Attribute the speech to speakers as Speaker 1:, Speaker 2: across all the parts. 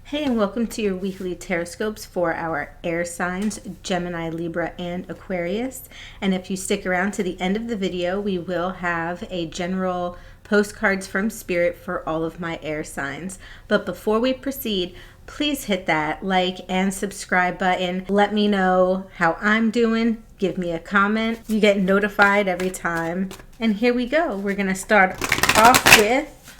Speaker 1: Hey, and welcome to your weekly TarotScopes for our air signs, Gemini, Libra, and Aquarius. And if you stick around to the end of the video, we will have a general postcards from Spirit for all of my air signs. But before we proceed, please hit that like and subscribe button. Let me know how I'm doing. Give me a comment. You get notified every time. And here we go. We're going to start off with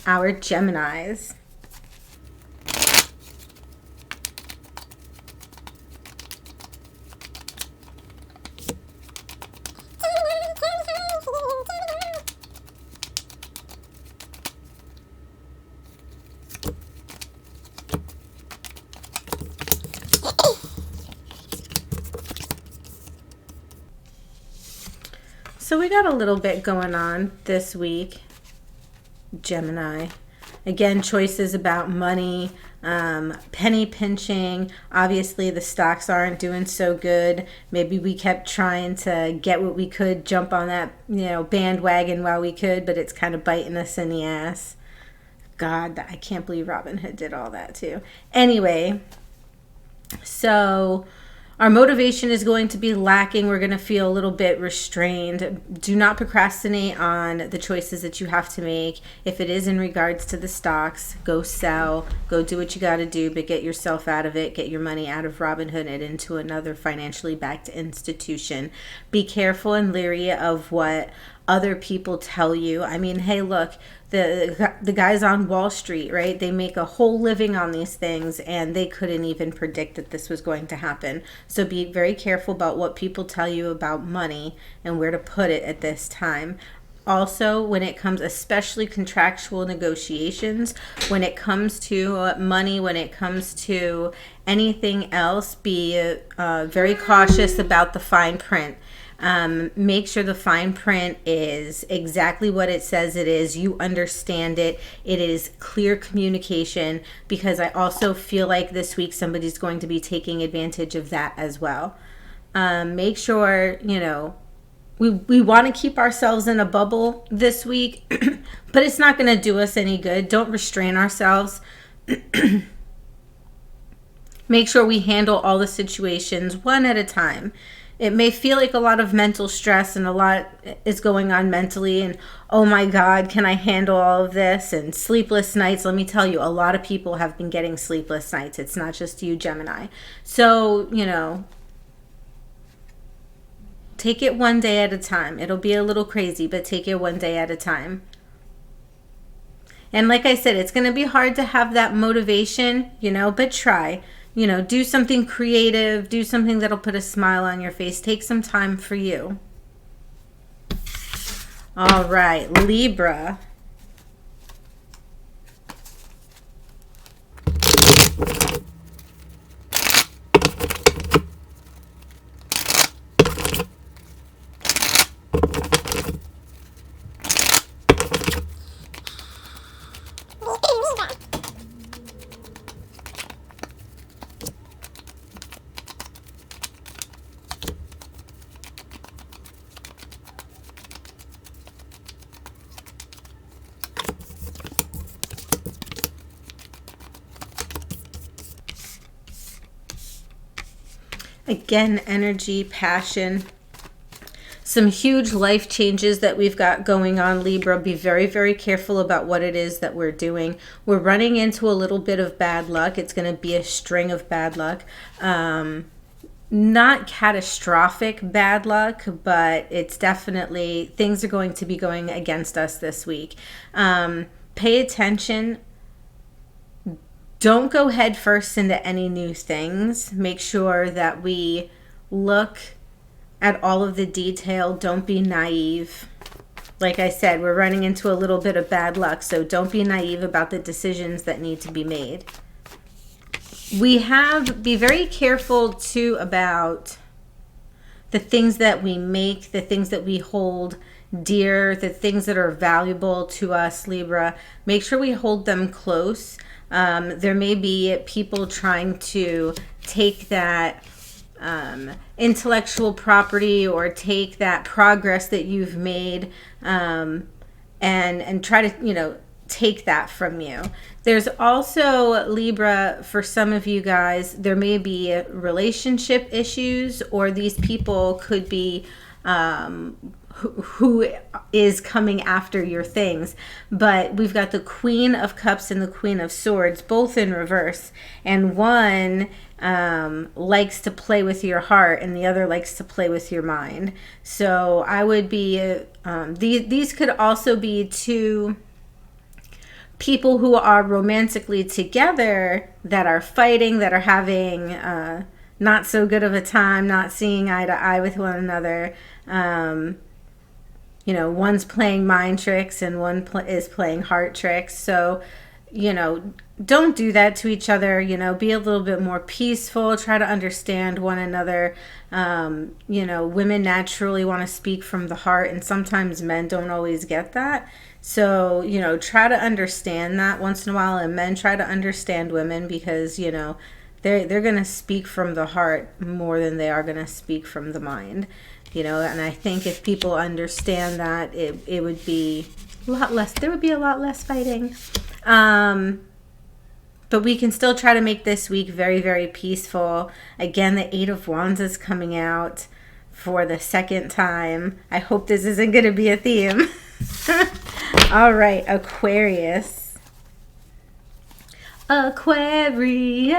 Speaker 1: our Geminis. So we got a little bit going on this week, Gemini. Again, choices about money, penny pinching. Obviously, the stocks aren't doing so good. Maybe we kept trying to get what we could, jump on that, bandwagon while we could, but it's kind of biting us in the ass. God, I can't believe Robinhood did all that too. Anyway, so our motivation is going to be lacking. We're going to feel a little bit restrained. Do not procrastinate on the choices that you have to make. If it is in regards to the stocks, go sell, go do what you got to do, but get yourself out of it. Get your money out of Robinhood and into another financially backed institution. Be careful and leery of what other people tell you. I mean, hey, look, the guys on Wall Street, right? They make a whole living on these things, and they couldn't even predict that this was going to happen. So be very careful about what people tell you about money and where to put it at this time. Also, when it comes, especially contractual negotiations, when it comes to money, when it comes to anything else, be very cautious about the fine print. Make sure the fine print is exactly what it says it is. You understand it. It is clear communication, because I also feel like this week somebody's going to be taking advantage of that as well. Make sure, we want to keep ourselves in a bubble this week, but it's not going to do us any good. Don't restrain ourselves. Make sure we handle all the situations one at a time. It may feel like a lot of mental stress and a lot is going on mentally, and oh my God, can I handle all of this? And sleepless nights. Let me tell you, a lot of people have been getting sleepless nights. It's not just you, Gemini. So, take it one day at a time. It'll be a little crazy, but take it one day at a time. And like I said, it's going to be hard to have that motivation, but try. Do something creative, do something that'll put a smile on your face. Take some time for you. All right, Libra. Again, energy, passion, some huge life changes that we've got going on, Libra. Be very, very careful about what it is that we're doing. We're running into a little bit of bad luck. It's going to be a string of bad luck. Not catastrophic bad luck, but it's definitely, things are going to be going against us this week. Pay attention. Don't go head first into any new things. Make sure that we look at all of the detail. Don't be naive. Like I said, we're running into a little bit of bad luck, so don't be naive about the decisions that need to be made. Be very careful too about the things that we make, the things that we hold dear, the things that are valuable to us, Libra. Make sure we hold them close. There may be people trying to take that intellectual property or take that progress that you've made and try to, take that from you. There's also, Libra, for some of you guys, there may be relationship issues, or these people could be who is coming after your things. But we've got the Queen of Cups and the Queen of Swords, both in reverse. And one likes to play with your heart, and the other likes to play with your mind. So I would be, these could also be two people who are romantically together that are fighting, that are having not so good of a time, not seeing eye to eye with one another. You know, one's playing mind tricks and one is playing heart tricks. So, you know, don't do that to each other. You know, be a little bit more peaceful. Try to understand one another. You know, women naturally want to speak from the heart, and sometimes men don't always get that. So, you know, try to understand that once in a while, and men try to understand women, because, you know, they're going to speak from the heart more than they are going to speak from the mind, you know. And I think if people understand that, it would be a lot less, there would be a lot less fighting. But we can still try to make this week very, very peaceful. Again, the Eight of Wands is coming out for the second time. I hope this isn't going to be a theme. All right, Aquarius. Aquarius.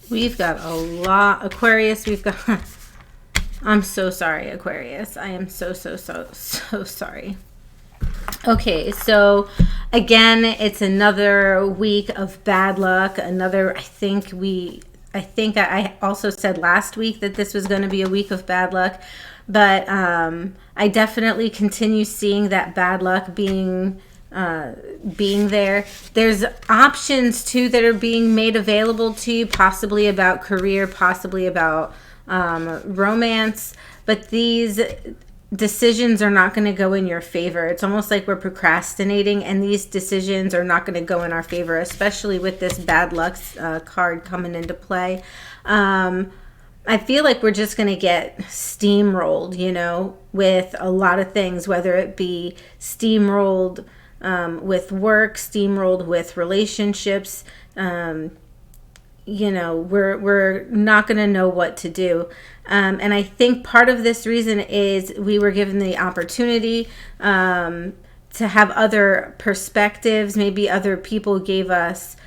Speaker 1: We've got a lot, Aquarius, we've got, I'm so sorry, Aquarius. I am so sorry. Okay, so again, it's another week of bad luck. Another, I think I also said last week that this was going to be a week of bad luck, but I definitely continue seeing that bad luck being there. There's options too that are being made available to you, possibly about career, possibly about romance, but these decisions are not going to go in your favor. It's almost like we're procrastinating, and these decisions are not going to go in our favor, especially with this bad luck card coming into play. I feel like we're just going to get steamrolled, you know, with a lot of things, whether it be steamrolled with work, steamrolled with relationships. You know, we're not going to know what to do. And I think part of this reason is we were given the opportunity to have other perspectives. Maybe other people gave us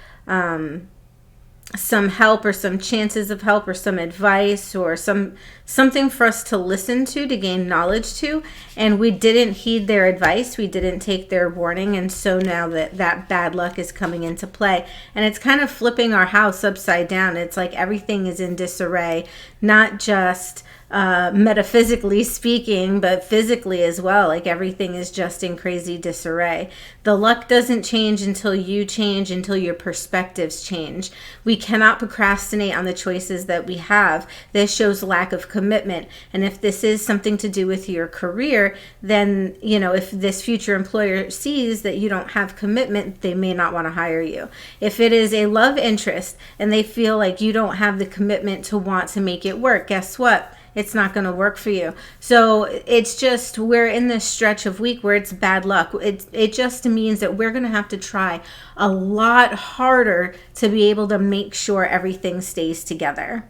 Speaker 1: some help, or some chances of help, or some advice, or something for us to listen to gain knowledge to, and we didn't heed their advice, we didn't take their warning, and so now that bad luck is coming into play, and it's kind of flipping our house upside down. It's like everything is in disarray, not just metaphysically speaking, but physically as well. Like everything is just in crazy disarray. The luck doesn't change until you change, until your perspectives change. We cannot procrastinate on the choices that we have. This shows lack of commitment. And if this is something to do with your career, then, you know, if this future employer sees that you don't have commitment, they may not want to hire you. If it is a love interest and they feel like you don't have the commitment to want to make it work, guess what? It's not going to work for you. So it's just, we're in this stretch of week where it's bad luck. It just means that we're going to have to try a lot harder to be able to make sure everything stays together.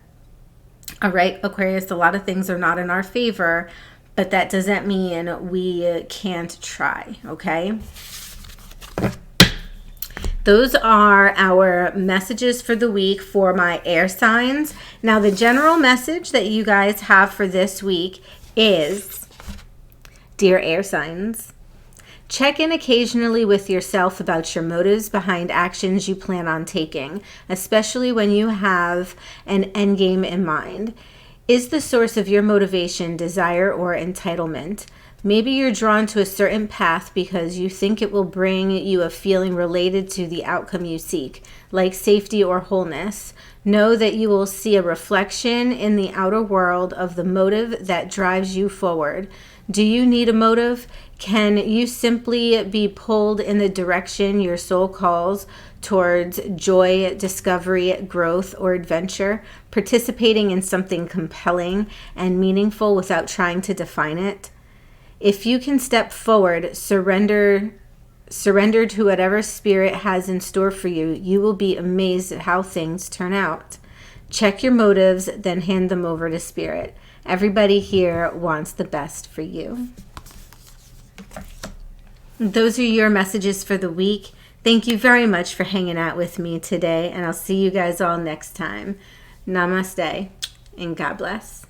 Speaker 1: All right, Aquarius, a lot of things are not in our favor, but that doesn't mean we can't try, okay? Those are our messages for the week for my air signs. Now, the general message that you guys have for this week is, dear air signs, check in occasionally with yourself about your motives behind actions you plan on taking, especially when you have an end game in mind. Is the source of your motivation desire or entitlement? Maybe you're drawn to a certain path because you think it will bring you a feeling related to the outcome you seek, like safety or wholeness. Know that you will see a reflection in the outer world of the motive that drives you forward. Do you need a motive? Can you simply be pulled in the direction your soul calls towards joy, discovery, growth, or adventure, participating in something compelling and meaningful without trying to define it? If you can step forward, surrender to whatever spirit has in store for you, you will be amazed at how things turn out. Check your motives, then hand them over to spirit. Everybody here wants the best for you. Those are your messages for the week. Thank you very much for hanging out with me today, and I'll see you guys all next time. Namaste, and God bless.